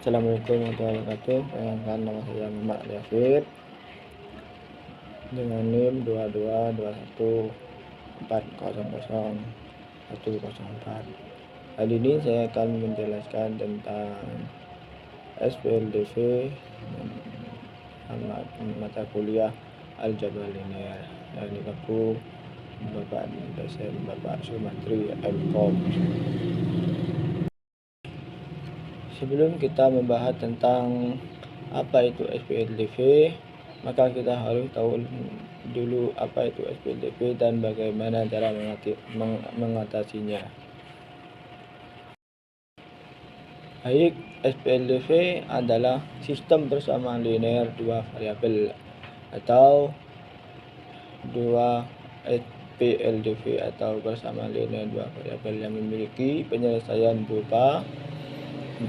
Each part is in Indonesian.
Assalamualaikum warahmatullahi wabarakatuh. Perkenalkan, nama saya Muhammad David dengan NIM 2222100400104. Kali ini saya akan menjelaskan tentang SPLDV mata kuliah Aljabar Linear yang dibaku Bapak dosen Bapak Sumantri M.Com. Sebelum kita membahas tentang apa itu SPLDV, maka kita harus tahu dulu apa itu SPLDV dan bagaimana cara mengatasinya. Baik, SPLDV adalah sistem persamaan linear dua variabel atau dua SPLDV atau persamaan linear dua variabel yang memiliki penyelesaian berupa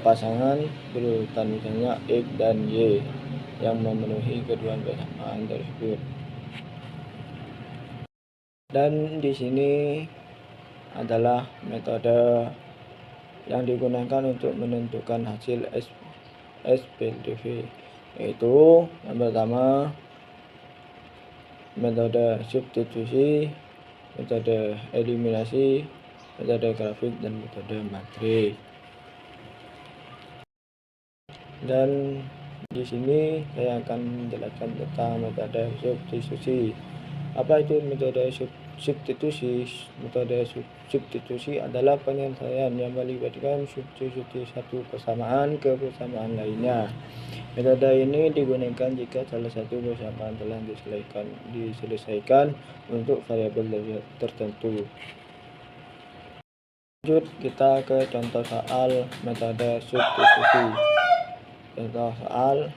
pasangan berurutan, misalnya X dan Y, yang memenuhi kedua persamaan tersebut. Dan di sini adalah metode yang digunakan untuk menentukan hasil SPLDV, yaitu yang pertama metode substitusi, metode eliminasi, metode grafik, dan metode matris. Dan di sini saya akan menjelaskan tentang metode substitusi. Apa itu metode substitusi? Metode substitusi adalah penyelesaian yang melibatkan substitusi satu persamaan ke persamaan lainnya. Metode ini digunakan jika salah satu persamaan telah diselesaikan untuk variabel tertentu. Lanjut kita ke contoh soal metode substitusi. Contoh soal: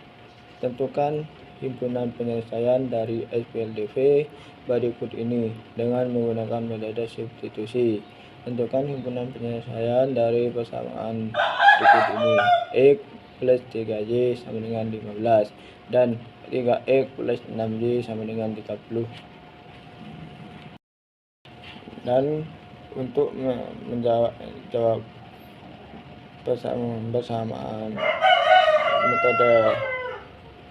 tentukan himpunan penyelesaian dari SPLDV berikut ini dengan menggunakan metode substitusi. Tentukan himpunan penyelesaian dari persamaan berikut ini: X plus 3Y sama dengan 15 dan 3X plus 6Y sama dengan 30. Dan untuk menjawab persamaan metode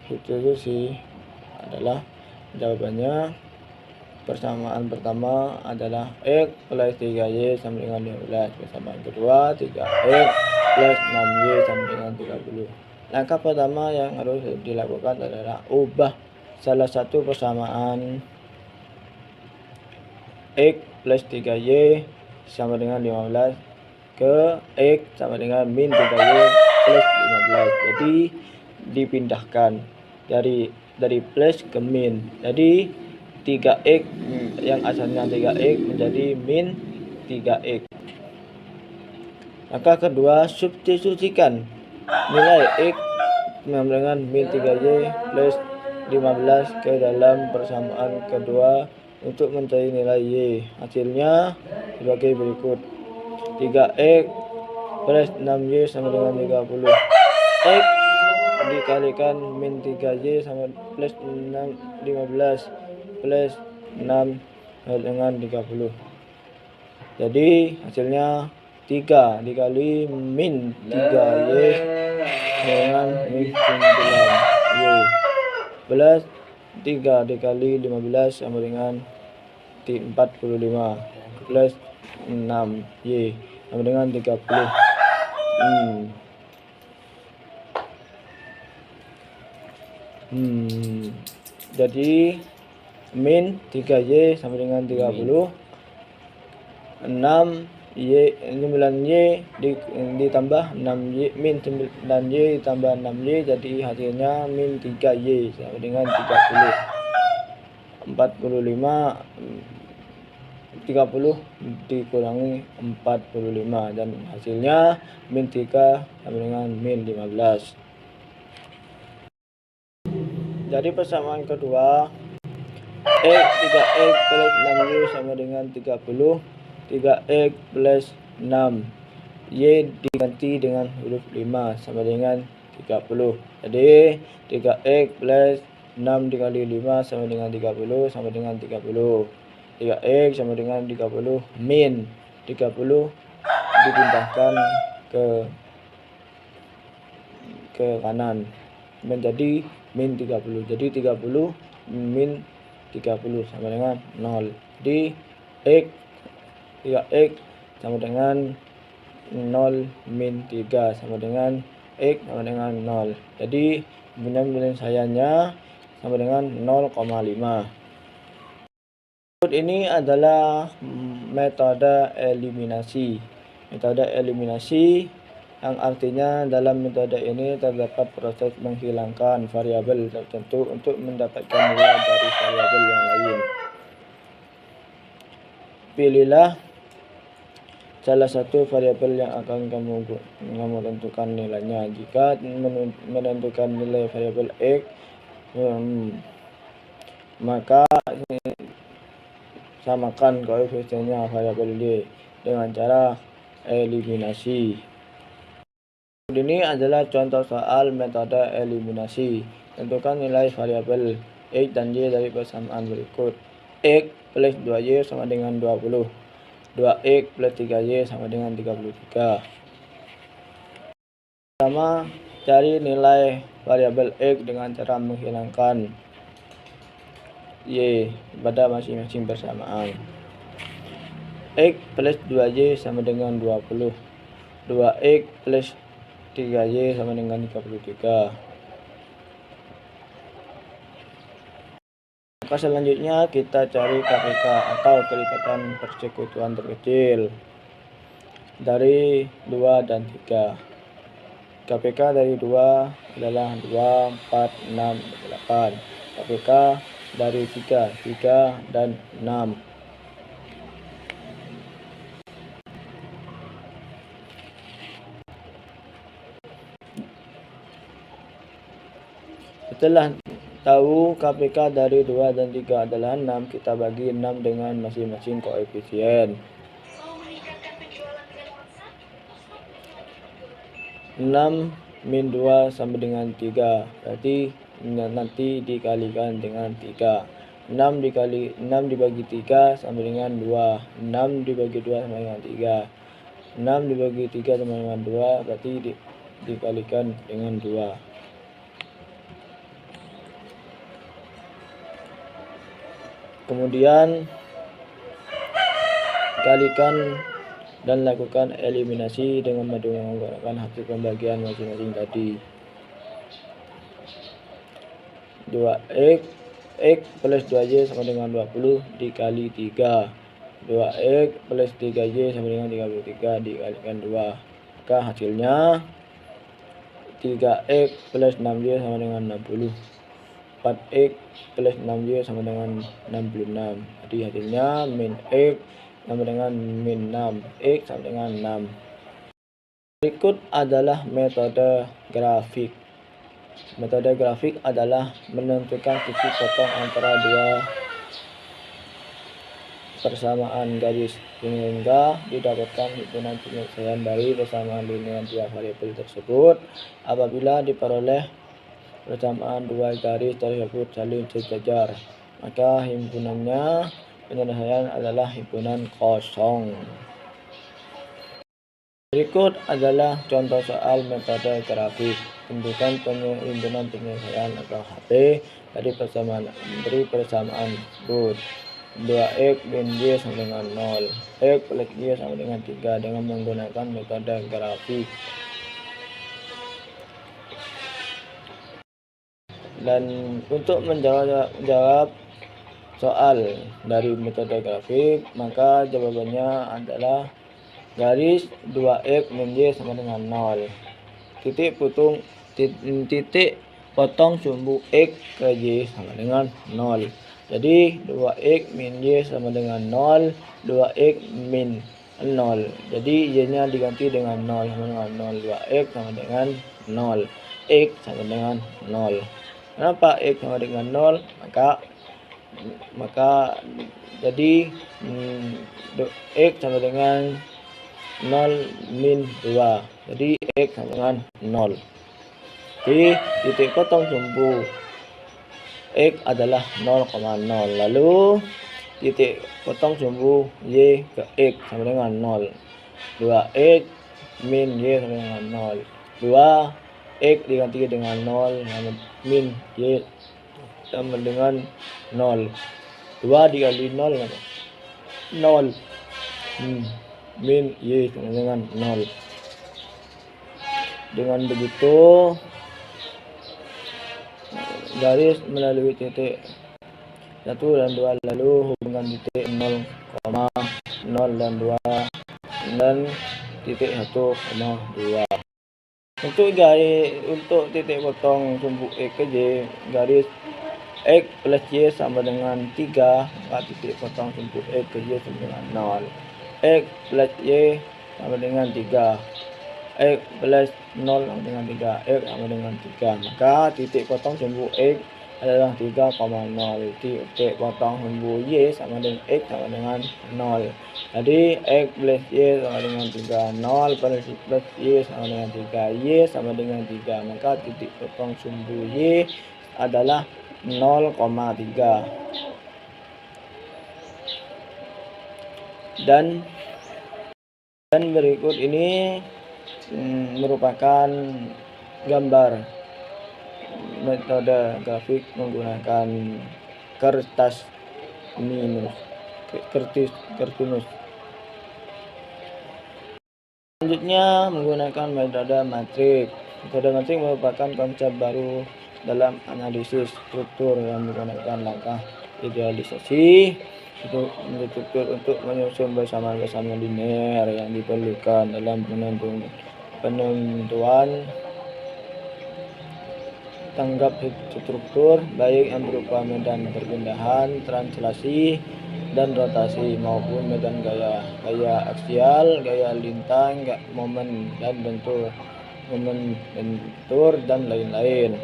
substitusi adalah jawabannya. Persamaan pertama adalah X plus 3Y sama dengan 15. Persamaan kedua 3X plus 6Y sama dengan 30. Langkah pertama yang harus dilakukan adalah ubah salah satu persamaan X plus 3Y sama dengan 15 ke X sama dengan min 3Y plus 15. Jadi dipindahkan dari plus ke min. Jadi 3X yang asalnya 3X menjadi min 3X. Maka kedua, substitusikan nilai X sama dengan min 3Y plus 15 ke dalam persamaan kedua untuk mencari nilai Y. Hasilnya sebagai berikut: 3X plus 6Y sama dengan 30. X dikalikan min 3Y sama plus 15 plus 6 dengan 30. Jadi hasilnya 3 dikali min 3Y dengan min 9Y plus 3 dikali 15 sama dengan 45 plus 6Y sama dengan 30. Jadi min 3Y sama dengan 30, 9Y ditambah 6Y, min 9Y ditambah 6Y, jadi hasilnya min 3Y sama dengan 30. 30 dikurangi 45 dan hasilnya min 3 sama dengan min 15. Jadi persamaan kedua, X 3X plus 6Y sama dengan 30. 3X plus 6 Y diganti dengan huruf 5 sama dengan 30. Jadi 3X plus 6 dikali 5 sama dengan 30 sama dengan 30. 3X sama dengan 30 min 30 dipindahkan ke ke kanan menjadi min 30. Jadi 30 min 30 sama dengan 0. Jadi X 3X sama dengan 0 min 3 sama dengan X sama dengan 0. Jadi penyelesaiannya sama dengan 0,5. Ini adalah metode eliminasi. Metode eliminasi yang artinya dalam metode ini terdapat proses menghilangkan variabel tertentu untuk mendapatkan nilai dari variabel yang lain. Pilihlah salah satu variabel yang akan kamu tentukan nilainya. Jika menentukan nilai variabel X, maka samakan koefisiennya variabel Y dengan cara eliminasi. Ini adalah contoh soal metode eliminasi. Tentukan nilai variabel X dan Y dari persamaan berikut. X plus 2Y sama dengan 20. 2X plus 3Y sama dengan 33. Pertama, cari nilai variabel X dengan cara menghilangkan Y pada masing-masing persamaan. X plus 2Y sama dengan 20. 2X plus 3Y sama dengan 33. Maka selanjutnya kita cari KPK atau kelipatan persekutuan terkecil dari 2 dan 3. KPK dari 2 adalah 2, 4, 6, 8. KPK dari 3 dan 6. Setelah tahu KPK dari 2 dan 3 adalah 6, kita bagi 6 dengan masing-masing koefisien. 6 min 2 sama dengan 3, berarti nanti dikalikan dengan 3. 6 dibagi 3 sama dengan 2. 6 dibagi 2 sama dengan 3. 6 dibagi 3 sama dengan 2, berarti dikalikan dengan 2. Kemudian kalikan dan lakukan eliminasi dengan menggunakan hasil pembagian masing-masing tadi. 2X plus 2Y sama dengan 20 dikali 3. 2X plus 3Y sama dengan 33 dikalikan 2. Maka hasilnya 3X plus 6Y sama dengan 60. 4X plus 6Y sama dengan 66. Jadi hasilnya min X sama dengan min 6. X sama dengan 6. Berikut adalah metode grafik. Metode grafik adalah menentukan titik potong antara dua persamaan garis sehingga didapatkan himpunan penyelesaian dari persamaan linear dua variabel tersebut. Apabila diperoleh persamaan dua garis tersebut saling sejajar, maka himpunannya penyelesaian adalah himpunan kosong. Berikut adalah contoh soal metode grafik. Tentukan himpunan penyelesaian atau HP dari persamaan tersebut. 2X min Y sama dengan 0. X plus Y sama dengan 3 dengan menggunakan metode grafik. Dan untuk menjawab soal dari metode grafik, maka jawabannya adalah garis 2X min Y sama dengan 0. Titik potong sumbu X ke Y sama dengan 0. Jadi 2X min Y sama dengan 0. 2X min 0. Jadi Y-nya diganti dengan 0 sama dengan 0. 2X sama dengan 0. X sama dengan 0. Kenapa X sama dengan 0? Maka jadi X sama dengan 0 min 2. Jadi X sama dengan 0. Jadi titik potong sumbu X adalah 0,0. Lalu titik potong sumbu Y ke X sama dengan 0. 2X min Y sama dengan 0. 2 X diganti dengan 0, min Y sama dengan 0. 2 dikali 0 apa? 0. Min Y sama dengan 0. Dengan begitu garis melalui titik 1 dan 2, lalu hubungkan titik 0, 0 dan 2 dan titik 1, 2. Untuk titik potong sumbu X ke Y, garis X plus Y sama dengan 3, maka titik potong sumbu X ke Y sama dengan 0. X plus Y sama dengan 3, X plus 0 sama dengan 3, X sama dengan 3, maka titik potong sumbu X adalah 3,0. Titik potong sumbu Y sama dengan X sama dengan 0. Jadi X plus Y sama dengan 3, 0 plus Y sama dengan 3, Y sama dengan 3, maka titik potong sumbu Y adalah 0,3. Dan berikut ini merupakan gambar metode grafik menggunakan kertas minus, kertinus. Selanjutnya menggunakan metode matrik. Metode matrik merupakan konsep baru dalam analisis struktur yang menggunakan langkah idealisasi struktur untuk menyusun bersama-sama linear yang diperlukan dalam penentuan tanggap struktur, baik yang berupa medan perpindahan, translasi, dan rotasi, maupun medan gaya aksial, gaya lintang, momen dan bentur, dan lain-lain.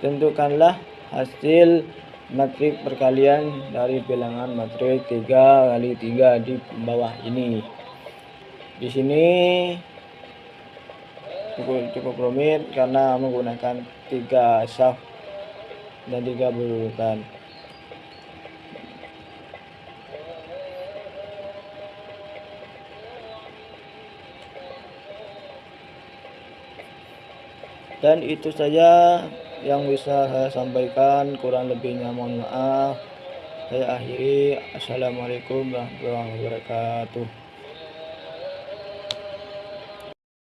Tentukanlah hasil matrik perkalian dari bilangan matrik 3 kali 3 di bawah ini. Di sini cukup rumit karena menggunakan 3 shaft dan 3 berurutan. Dan itu saja yang bisa saya sampaikan, kurang lebihnya mohon maaf. Saya akhiri. Assalamualaikum warahmatullahi wabarakatuh.